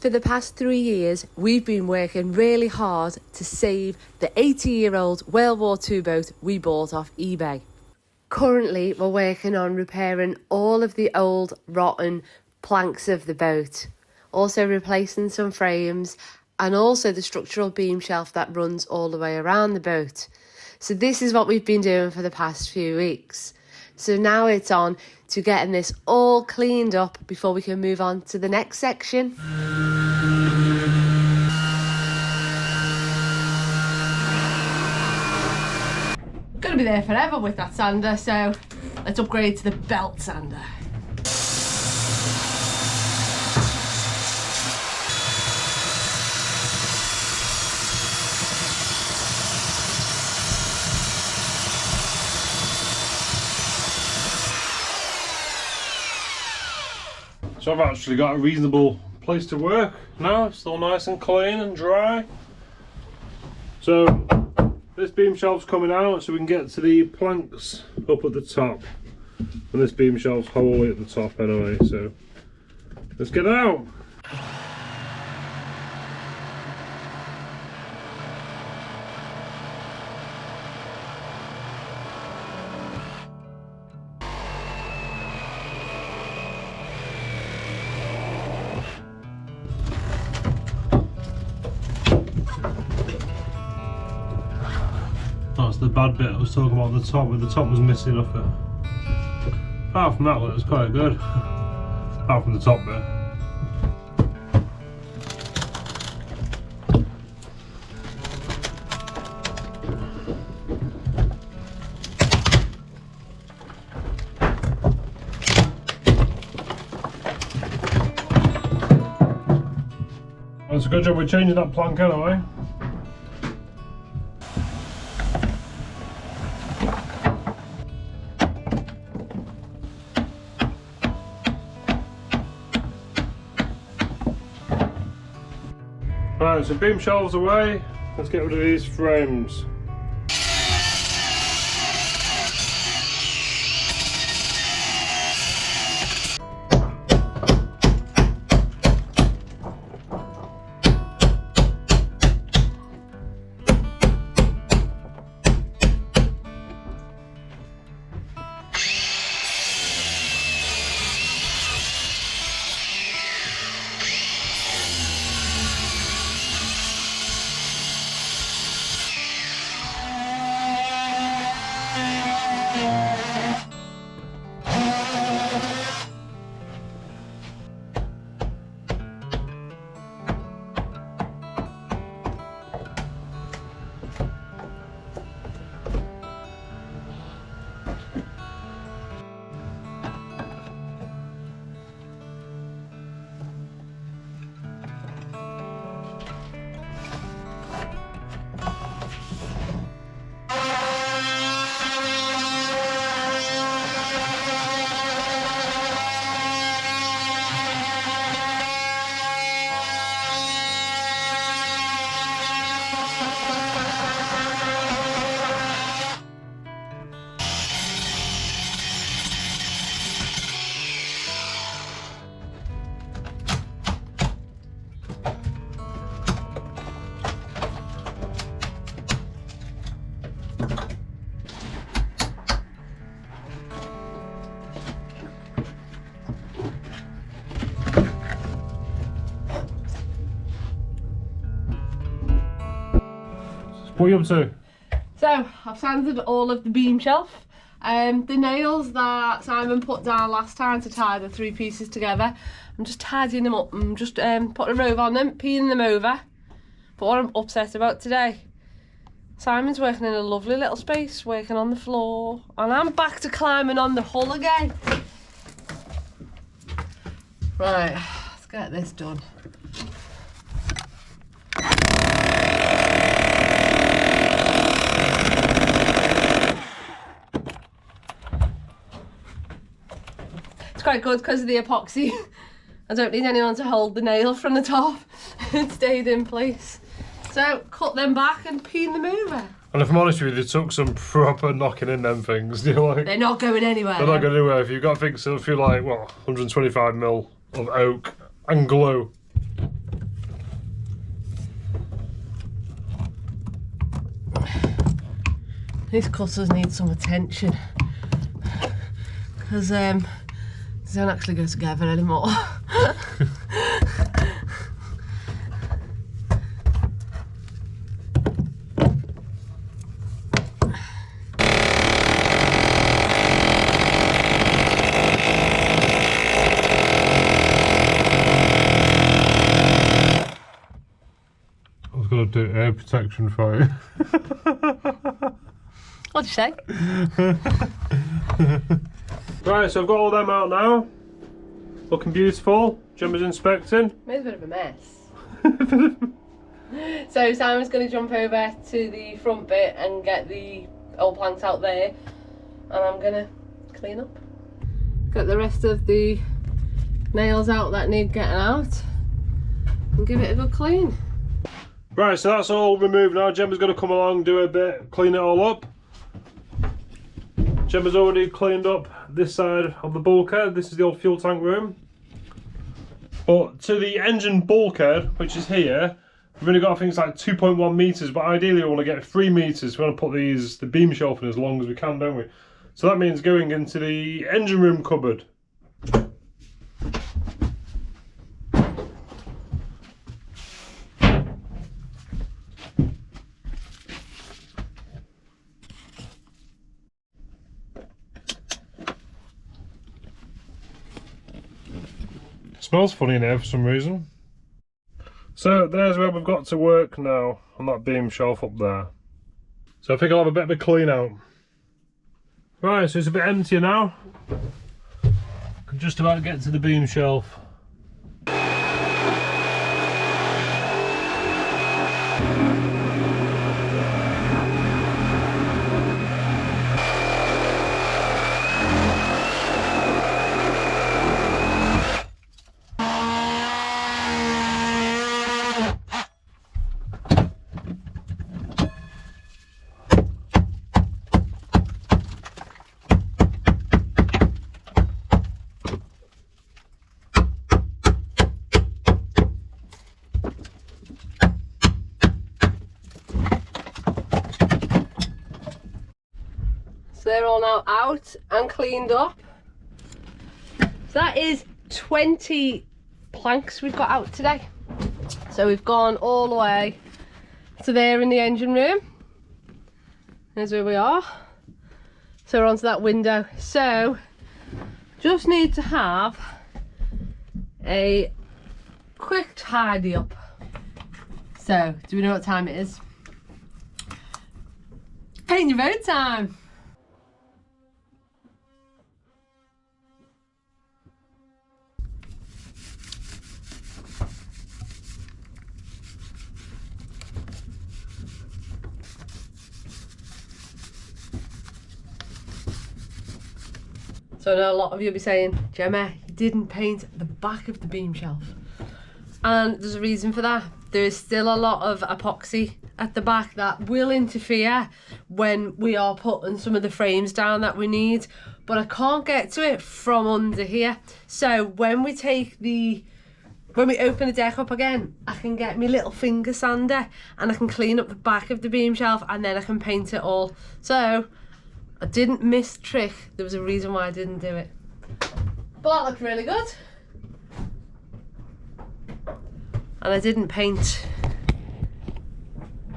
For the past 3 years, we've been working really hard to save the 80-year-old World War II boat we bought off eBay. Currently, we're working on repairing all of the old, rotten planks of the boat, also replacing some frames, and also the structural beam shelf that runs all the way around the boat. So this is what we've been doing for the past few weeks. So now it's on to getting this all cleaned up before we can move on to the next section. Gonna be there forever with that sander, so let's upgrade to the belt sander. So I've actually got a reasonable place to work now. It's all nice and clean and dry. So this beam shelf's coming out so we can get to the planks up at the top. And this beam shelf's wholly at the top anyway, so let's get out. That's the bad bit I was talking about, the top, where the top was missing off it. Apart from that, it was quite good. Apart from the top bit. That's a good job we're changing that plank anyway. Right, so beam shelves away, let's get rid of these frames. What are you up to? So, I've sanded all of the beam shelf. The nails that Simon put down last time to tie the three pieces together, I'm just tidying them up and just putting a robe on them, peeling them over. But what I'm upset about today, Simon's working in a lovely little space, working on the floor, and I'm back to climbing on the hull again. Right, let's get this done. Quite good because of the epoxy. I don't need anyone to hold the nail from the top. It stayed in place. So cut them back and peen them over. And if I'm honest with you, they took some proper knocking in them things. You know, like, they're not going anywhere. They're not going anywhere. If you've got things that feel like, well, 125mm of oak and glue. These cutters need some attention because they don't actually go together anymore. Got to do air protection for you. What'd you say? Right, so I've got all them out now. Looking beautiful. Gemma's inspecting. Made a bit of a mess. So Simon's going to jump over to the front bit and get the old planks out there, and I'm going to clean up. Get the rest of the nails out that need getting out and give it a good clean. Right, so that's all removed now. Gemma's going to come along, do a bit, clean it all up. Gemma's already cleaned up this side of the bulkhead. This is the old fuel tank room. But to the engine bulkhead, which is here, we've only got things like 2.1 metres, but ideally we want to get 3 metres. We want to put the beam shelf in as long as we can, don't we? So that means going into the engine room cupboard. Smells funny in here for some reason. So there's where we've got to work now, on that beam shelf up there. So I think I'll have a bit of a clean out. Right, so it's a bit emptier now. Can just about get to the beam shelf. So they're all now out and cleaned up. So that is 20 planks we've got out today. So we've gone all the way to there in the engine room. There's where we are. So we're onto that window. So just need to have a quick tidy up. So do we know what time it is? Paint your road time. So I know a lot of you will be saying, Gemma, you didn't paint the back of the beam shelf. And there's a reason for that. There is still a lot of epoxy at the back that will interfere when we are putting some of the frames down that we need. But I can't get to it from under here. So when we open the deck up again, I can get my little finger sander and I can clean up the back of the beam shelf and then I can paint it all. So I didn't miss the trick. There was a reason why I didn't do it. But that looked really good. And I didn't paint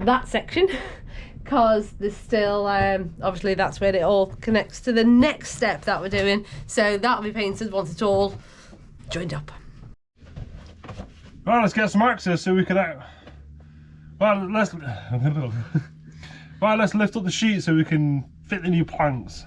that section because there's still, obviously that's where it all connects to the next step that we're doing. So that'll be painted once it's all joined up. Right, let's get some access so we can let's lift up the sheet so we can fit the new planks.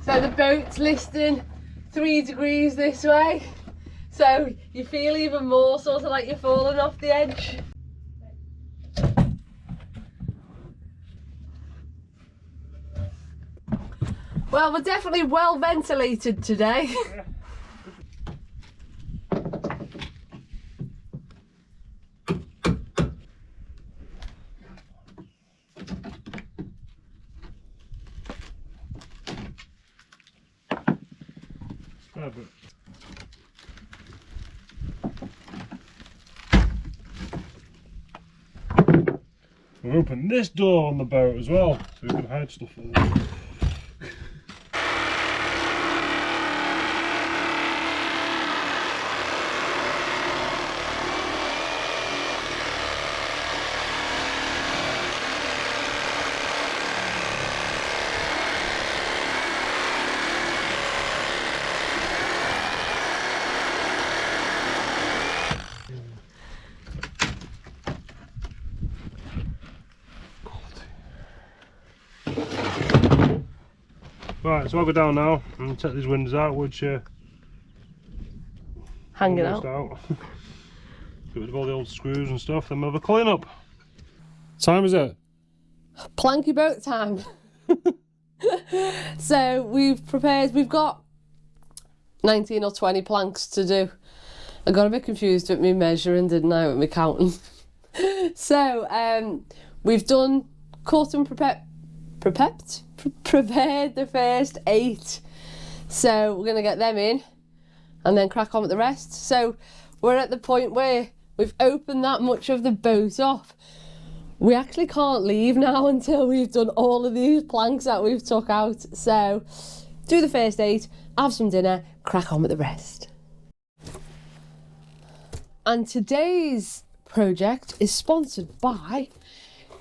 So the boat's listing 3 degrees this way, so you feel even more sort of like you're falling off the edge. Well, we're definitely well ventilated today. there, but we'll open this door on the boat as well, so we can hide stuff in there. Right, so I'll go down now and take these windows out, which hanging out. Get rid of all the old screws and stuff, then we'll have a clean up. Time is it? Planky boat time. So we've got 19 or 20 planks to do. I got a bit confused with me measuring, didn't I, with me counting. So we've done cut and prepared the first 8. So we're going to get them in and then crack on with the rest. So we're at the point where we've opened that much of the boat off. We actually can't leave now until we've done all of these planks that we've took out. So do the first 8, have some dinner, crack on with the rest. And today's project is sponsored by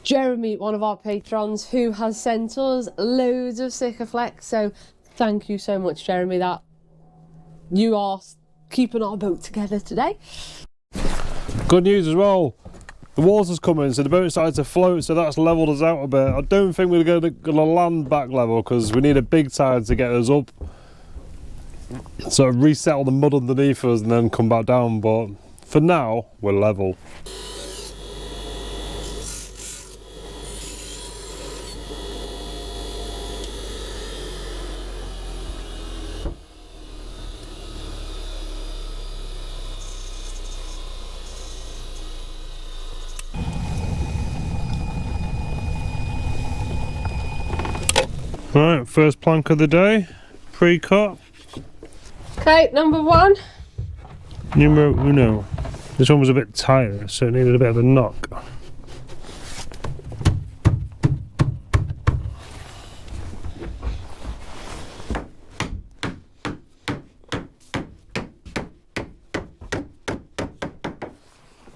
Jeremy, one of our patrons, who has sent us loads of Sikaflex. So thank you so much, Jeremy, that you are keeping our boat together today. Good news as well. The water's coming, so the boat started to float, so that's levelled us out a bit. I don't think we're going to land back level because we need a big tide to get us up. So resettle the mud underneath us and then come back down, but for now, we're level. Right, first plank of the day, pre-cut. Okay, number 1. Numero uno. This one was a bit tighter, so it needed a bit of a knock.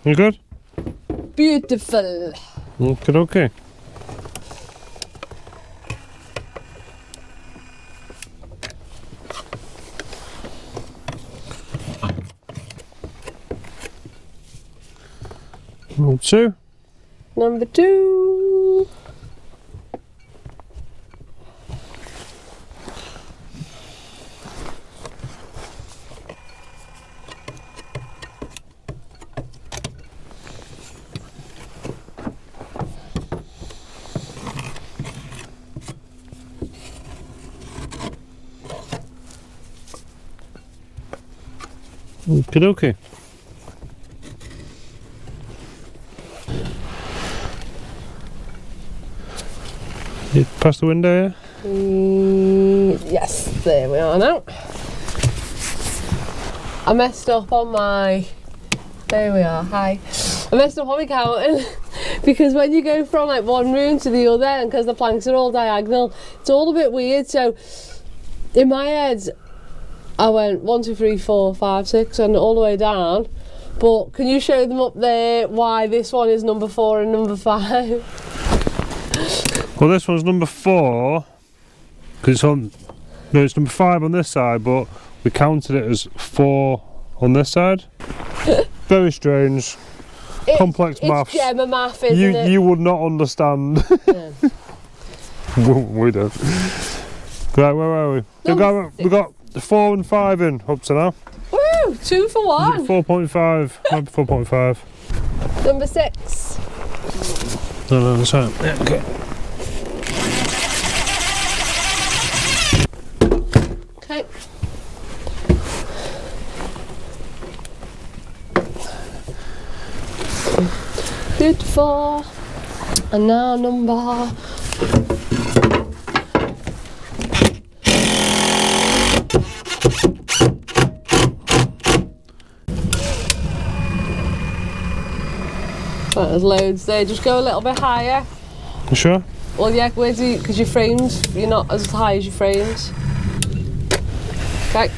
You good? Beautiful. Okay. Number 2. Number 2. Okay. You past the window, yeah? Yes, there we are now. I messed up on my... There we are, hi. I messed up on my counting because when you go from like one room to the other, and because the planks are all diagonal, it's all a bit weird. So in my head, I went 1, 2, 3, 4, 5, 6 and all the way down. But can you show them up there why this one is number 4 and number 5? Well, this one's number 4 because it's on. No, it's number 5 on this side, but we counted it as 4 on this side. Very strange. Complex maths. It's Gemma math, isn't it? You would not understand. Yeah. We don't. Right, where are we? We've got 4 and 5 in up to now. Woo! 2 for 1. 4.5. Maybe 4.5. Number 6. No, that's right. Yeah, okay. Okay. Beautiful. And now number... Right, there's loads there. Just go a little bit higher. You sure? Well, yeah, because your frames, you're not as high as your frames. Okay.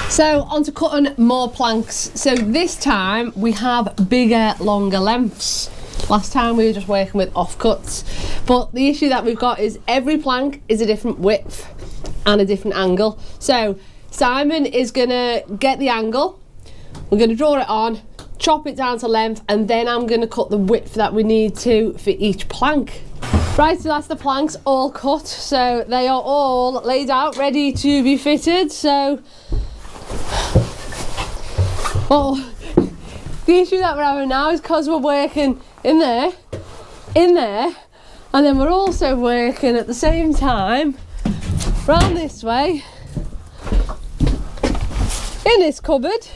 So on to cutting more planks. So this time we have bigger, longer lengths. Last time we were just working with offcuts. But the issue that we've got is every plank is a different width and a different angle. So Simon is gonna get the angle, we're gonna draw it on, chop it down to length, and then I'm gonna cut the width that we need to for each plank. Right, so that's the planks all cut. So they are all laid out, ready to be fitted. So the issue that we're having now is because we're working in there, and then we're also working at the same time round this way in this cupboard.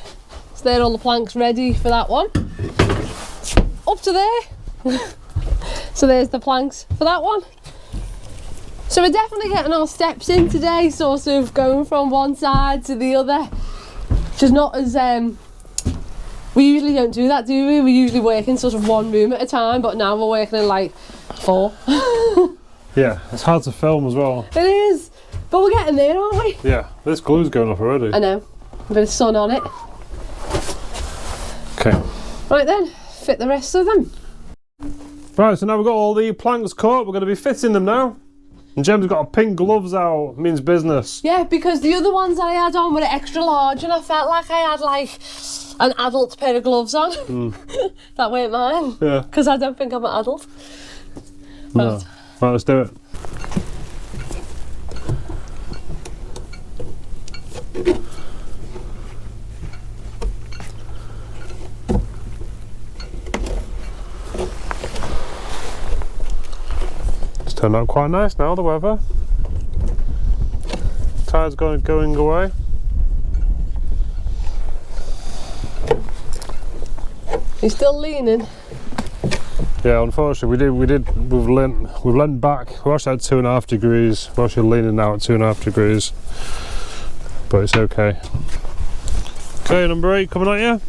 So there are all the planks ready for that one. Up to there. So there's the planks for that one. So we're definitely getting our steps in today, sort of going from one side to the other. Just not as we usually don't do that, do we? We usually work in sort of one room at a time, but now we're working in like 4. Yeah, it's hard to film as well. It is, but we're getting there, aren't we? Yeah, this glue's going off already. I know, a bit of sun on it. Okay. Right then, fit the rest of them. Right, so now we've got all the planks cut, we're going to be fitting them now. And Jem's got a pink gloves out, means business. Yeah, because the other ones that I had on were extra large and I felt like I had like an adult pair of gloves on. That weren't mine. Yeah. Because I don't think I'm an adult. No. Right, let's do it. Turned out quite nice now, the weather. Tide's going away. You're still leaning? Yeah, unfortunately we've leant back. We actually had 2.5 degrees. We're actually leaning now at 2.5 degrees. But it's okay. Okay, number 8 coming at you.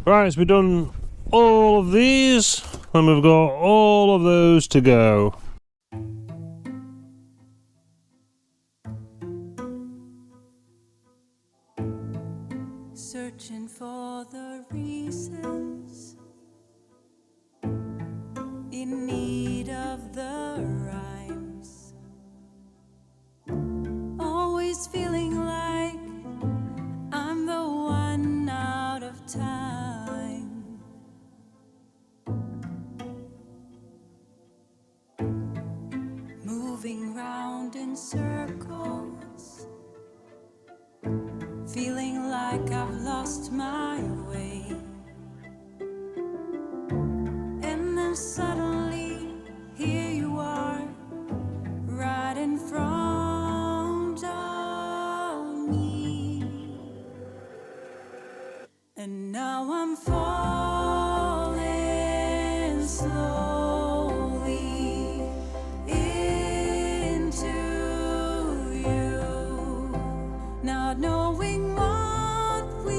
Right, so we've done all of these, and we've got all of those to go. Searching for the reasons, in need of the rhymes, always feeling like I'm the one out of time. Moving round in circles, feeling like I've lost my way. And then suddenly, here you are, right in front of me. And now I'm falling slowly into you, not knowing what we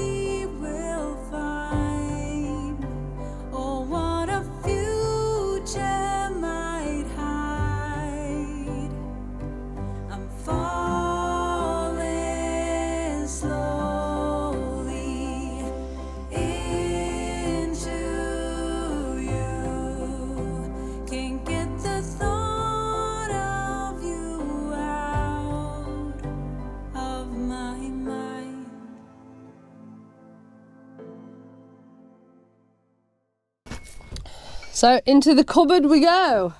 So into the cupboard we go.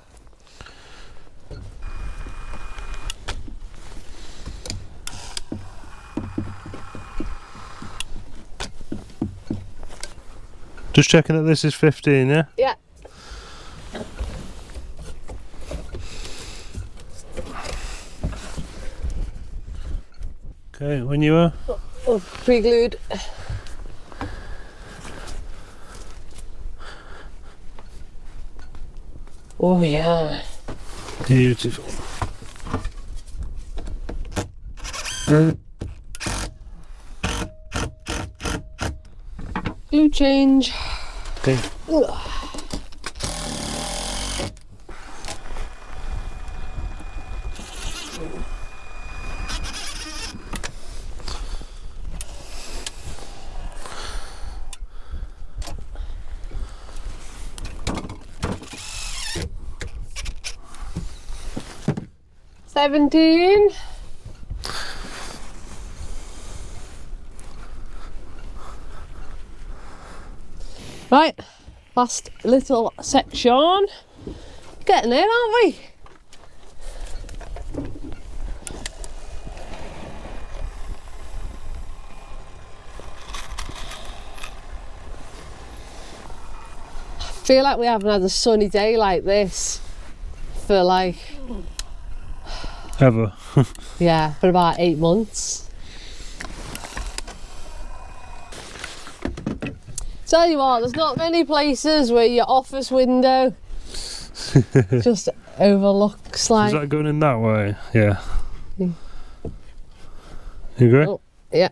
Just checking that this is 15, yeah? Yeah. Okay, when you are. Oh, pre-glued. Oh yeah. Beautiful. Glue change. Okay. Ugh. 17. Right, last little section. Getting there, aren't we? I feel like we haven't had a sunny day like this for like, Ever. yeah, for about 8 months. Tell you what, there's not many places where your office window just overlooks like. Is that going in that way? Yeah. Yeah. You agree? Oh, yeah.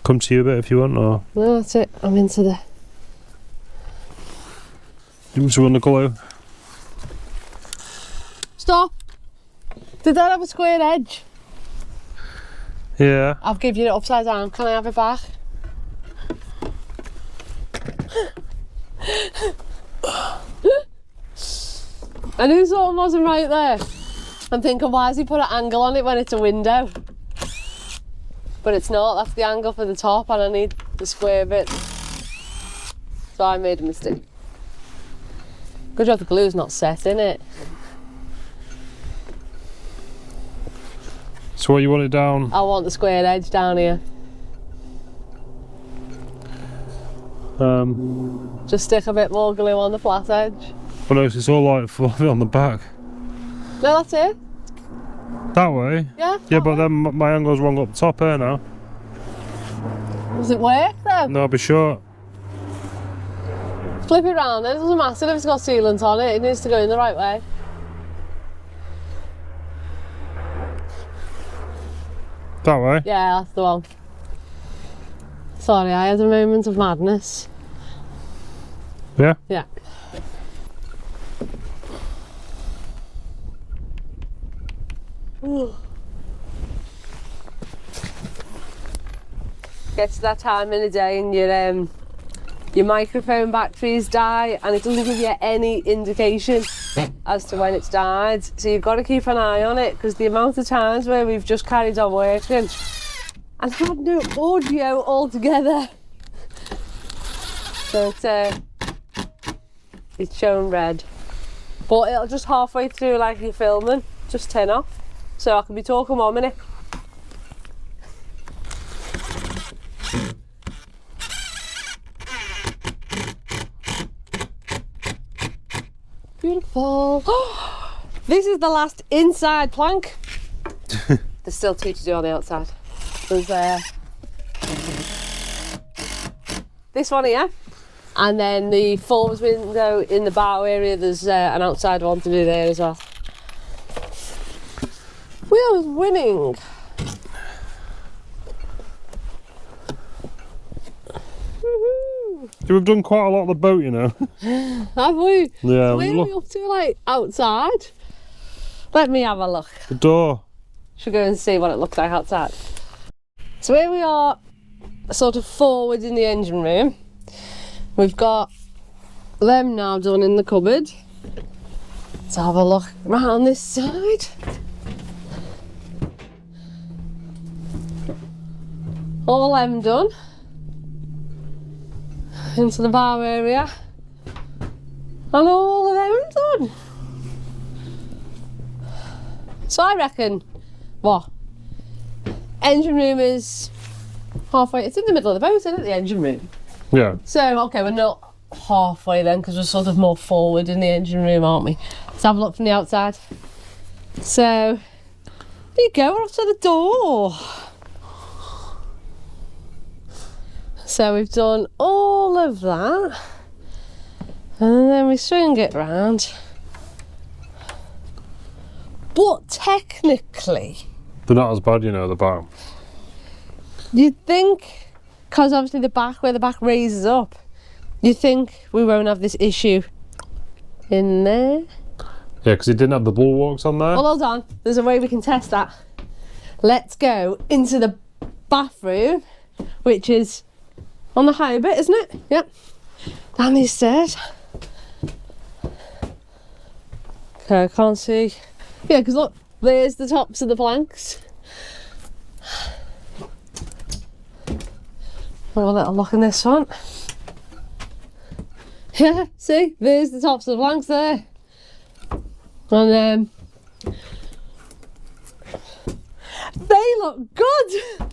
Come to you a bit if you want, or No, that's it. I'm into the. you want to run the glue? Stop! Did that have a square edge? Yeah. I've given you it upside down. Can I have it back? I knew something wasn't right there. I'm thinking, why has he put an angle on it when it's a window? But it's not, that's the angle for the top and I need the square bit. So I made a mistake. Good job the glue's not set in it. So what, you want it down? I want the square edge down here. Just stick a bit more glue on the flat edge. Well, no, it's all like fluffy on the back. No, that's it. That way? Yeah. Yeah, but then my angle's wrong up top here now. Does it work then? No, I'll be short. Flip it round then, it doesn't matter if it's got sealant on it, it needs to go in the right way. That way? Yeah, that's the one. Sorry, I had a moment of madness. Yeah? Yeah. Gets to that time in the day and your microphone batteries die and it doesn't give you any indication as to when it's died. So you've got to keep an eye on it because the amount of times where we've just carried on working and had no audio altogether. So it's shown red. But it'll just halfway through like you're filming, just turn off. So I can be talking 1 minute. Beautiful. This is the last inside plank. There's still 2 to do on the outside. There's this one here, and then the forwards window in the bow area. There's an outside one to do there as well. Wheels winning. We've done quite a lot of the boat, you know. Have we? Yeah. Where are we up to, like, outside? Let me have a look. The door. Should go and see what it looks like outside. So here we are, sort of forward in the engine room. We've got them now done in the cupboard. Let's have a look round this side. All them done. Into the bow area. And all of them done. So I reckon, what? Engine room is halfway. It's in the middle of the boat, isn't it, the engine room? Yeah. So, okay, we're not halfway then, because we're sort of more forward in the engine room, aren't we? Let's have a look from the outside. So, there you go, we're off to the door. So we've done all of that. And then we swing it round. But technically, they're not as bad, you know, the back. you'd think, because obviously the back, where the back raises up, you think we won't have this issue in there. Yeah, because it didn't have the bulwarks on there. Well, hold on, there's a way we can test that. Let's go into the bathroom, which is on the higher bit, isn't it? Yep. Down these stairs. Okay, I can't see. Yeah, because look, there's the tops of the planks. Have a little look in this one. Yeah, see, there's the tops of the planks there. And they look good.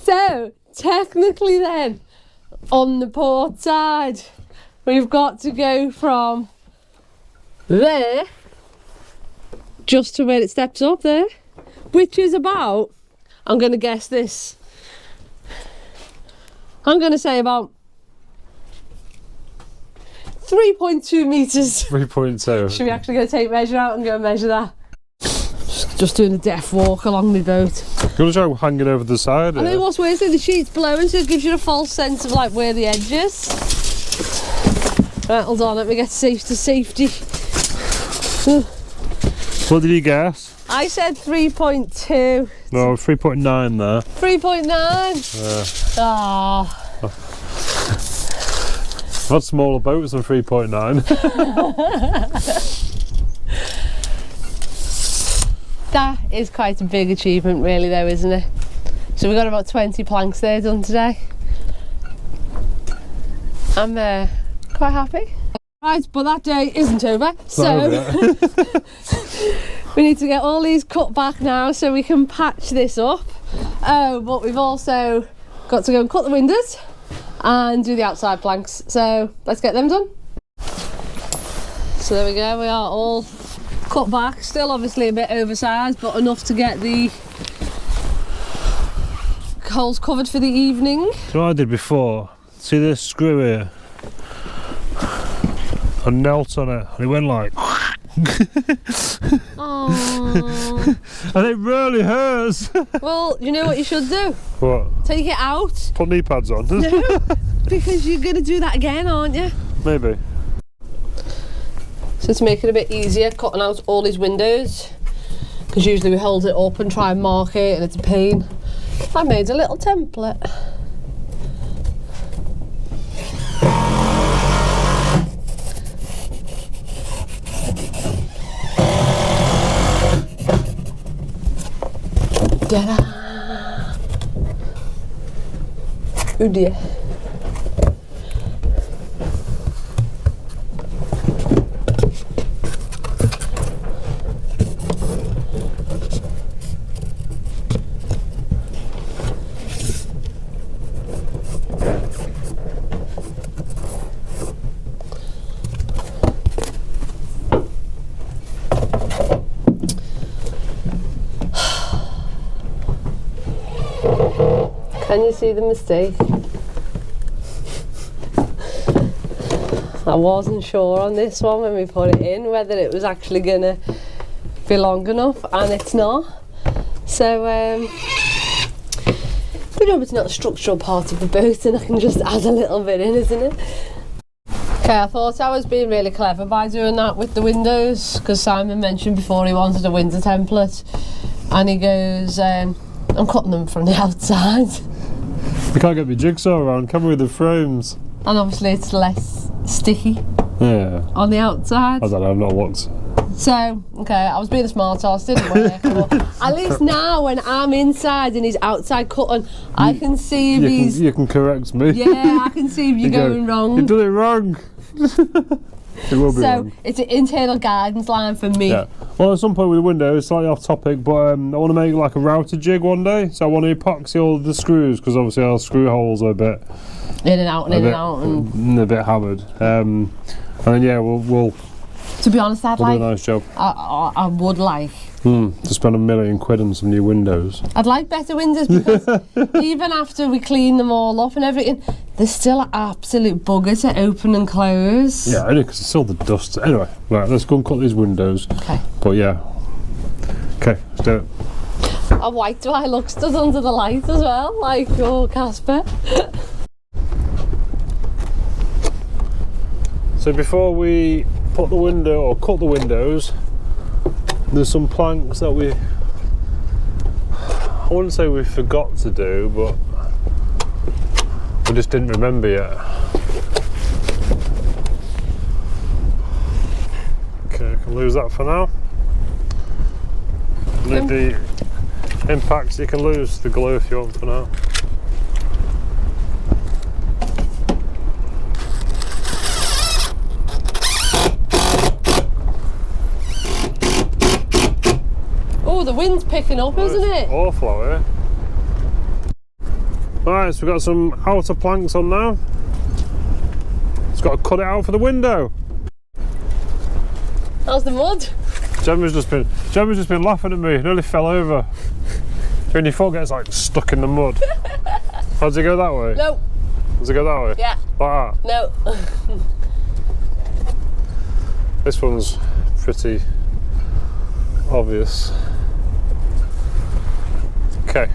So technically then, on the port side, we've got to go from there just to where it steps up there, which is about, I'm going to guess this, I'm going to say about 3.2 metres. 3.2. Should we actually go take measure out and go and measure that? Just doing a death walk along my boat. You're going to try hanging over the side. I think what's worse is the sheet's blowing, so it gives you a false sense of like where the edge is. Right, hold on, let me get safe to safety. What did you guess? I said 3.2. No, 3.9 there. 3.9. Ah. That's smaller boats than 3.9. That is quite a big achievement really though, isn't it? So we've got about 20 planks there done today. I'm quite happy. Right, but that day isn't over. So we need to get all these cut back now so we can patch this up. Oh, but we've also got to go and cut the windows and do the outside planks. So let's get them done. So there we go, we are all cut back, still obviously a bit oversized, but enough to get the holes covered for the evening. So what I did before, see this screw here? I knelt on it and it went like Oh. and it really hurts. Well, you know what you should do? What? Take it out. Put knee pads on. No, because you're going to do that again, aren't you? Maybe. So to make it a bit easier, cutting out all these windows, because usually we hold it up and try and mark it and it's a pain. I made a little template. Ta-da! Oh dear. Can you see the mistake? I wasn't sure on this one when we put it in whether it was actually gonna be long enough, and it's not. So we know it's not a structural part of the boat and I can just add a little bit in, isn't it? Okay, I thought I was being really clever by doing that with the windows, because Simon mentioned before he wanted a window template and he goes, I'm cutting them from the outside. We can't get my jigsaw around, can we, with the frames? And obviously it's less sticky Yeah. on the outside. I don't know, I've not looked. So, okay, I was being a smart ass, didn't work. But at least now when I'm inside and he's outside cutting, I can see if You can correct me. Yeah, I can see if you're going wrong. You've done it wrong. It will be So long. it's an internal guidance line for me. Yeah. Well, at some point with the window, it's slightly off topic, but I want to make like a router jig one day. So I want to epoxy all the screws because obviously our screw holes are a bit In and out and in and out. And a bit hammered. And then yeah, we'll to be honest, I'd do a like. nice job. I would like. To spend £1 million on some new windows. I'd like better windows because even after we clean them all up and everything, there's still an absolute bugger to open and close. Yeah, only because it's still the dust. Anyway, right, let's go and cut these windows. Okay. But yeah. Okay, let's do it. How white do I look stood under the light as well? Like, oh, Casper. So before we put the window or cut the windows, there's some planks that I wouldn't say we forgot to do, but we just didn't remember yet. Okay, I can lose that for now. Leave the impacts, you can lose the glue if you want for now. Oh, the wind's picking up, isn't it? Awful out here. Right, so we've got some outer planks on now. It's got to cut it out for the window. How's the mud? Gemma's just been laughing at me, nearly fell over. When your foot gets like stuck in the mud. How does it go that way? No. Does it go that way? Yeah. Like that? No. This one's pretty obvious. Okay.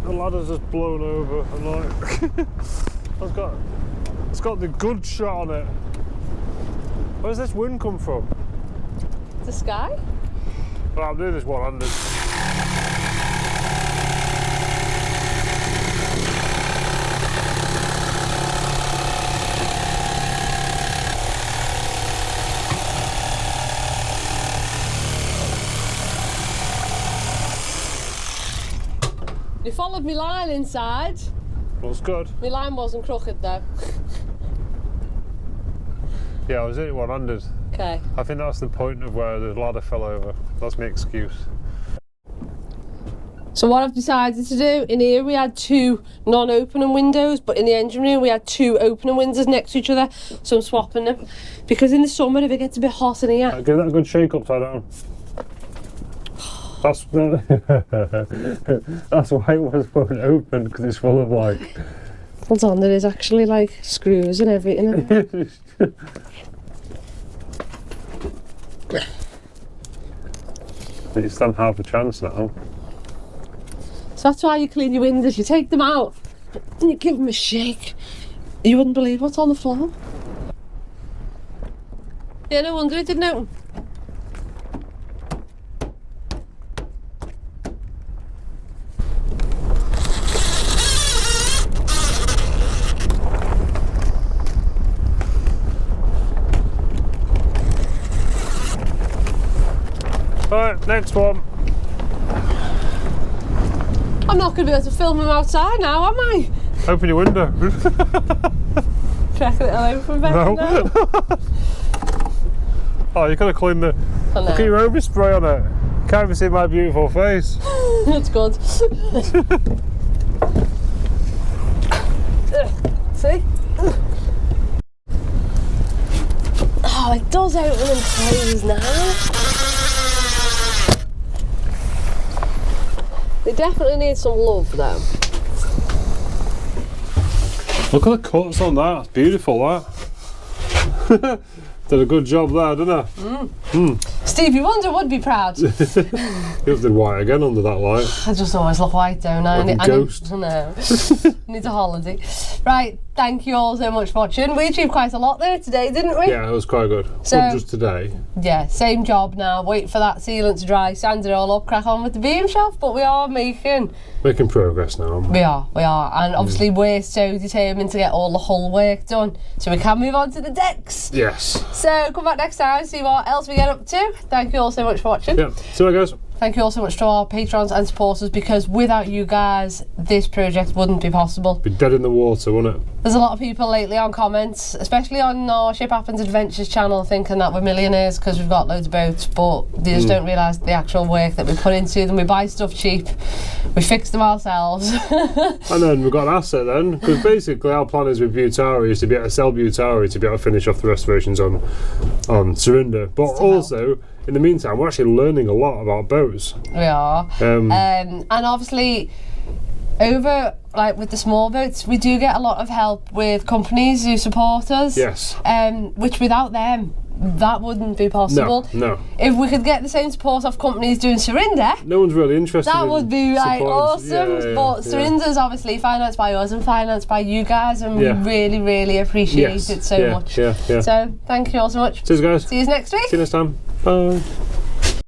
The ladder's just blown over and like it's got the good shot on it. Where's this wind come from? The sky? Right, I'm doing this one-handed. You followed me line inside. Looks good. My line wasn't crooked though. Yeah, I was in it one-handed. Okay. I think that's the point of where the ladder fell over. That's my excuse. So what I've decided to do, in here we had 2 non-opening windows, but in the engine room we had 2 opening windows next to each other, so I'm swapping them. Because in the summer, if it gets a bit hot in here... Give that a good shake upside down. That's that's why it won't open, because it's full of like... Hold on, there is actually like screws and everything. You stand half a chance now. So that's why you clean your windows, you take them out and you give them a shake. You wouldn't believe what's on the floor. Yeah, no wonder it didn't open. Right, next one. I'm not going to be able to film them outside now, am I? Open your window. Check that I'll open better No. now. Oh, you could have cleaned the... I know. Look at your overspray on it. You can't even see my beautiful face. That's good. See? Oh, it does open and close now. They definitely need some love though. Look at the cuts on that. It's beautiful, that. Did a good job there, didn't I? Stevie Wonder would be proud. You did white again under that light. I just always look white, don't I? Like a ghost. I know. Need a holiday. Right, thank you all so much for watching. We achieved quite a lot there today, didn't we? Yeah, it was quite good. So, not just today. Yeah, same job now. Wait for that sealant to dry, sand it all up, crack on with the beam shelf. But we are making progress now, aren't we? We are. And obviously we're so determined to get all the hull work done so we can move on to the decks. Yes. So come back next time, see what else we get up to. Thank you all so much for watching. Yeah, see you guys. Thank you all so much to our patrons and supporters, because without you guys, this project wouldn't be possible. Be dead in the water, wouldn't it? There's a lot of people lately on comments, especially on our Ship Happens Adventures channel, thinking that we're millionaires because we've got loads of boats, but they just don't realise the actual work that we put into them. We buy stuff cheap, we fix them ourselves. And then we've got an asset then, because basically our plan is with Butari is to be able to sell Butari to be able to finish off the restorations on Sarinda. But also, in the meantime, we're actually learning a lot about boats. We are. And obviously, over with the small boats, we do get a lot of help with companies who support us. Yes. Which without them, that wouldn't be possible. No. If we could get the same support of companies doing Sarinda, no one's really interested. That would be awesome. Yeah, but Sarinda's obviously financed by us and financed by you guys, and we really, really appreciate it so much. Yeah. So thank you all so much. Cheers, guys. See you next week. See you next time. Bye.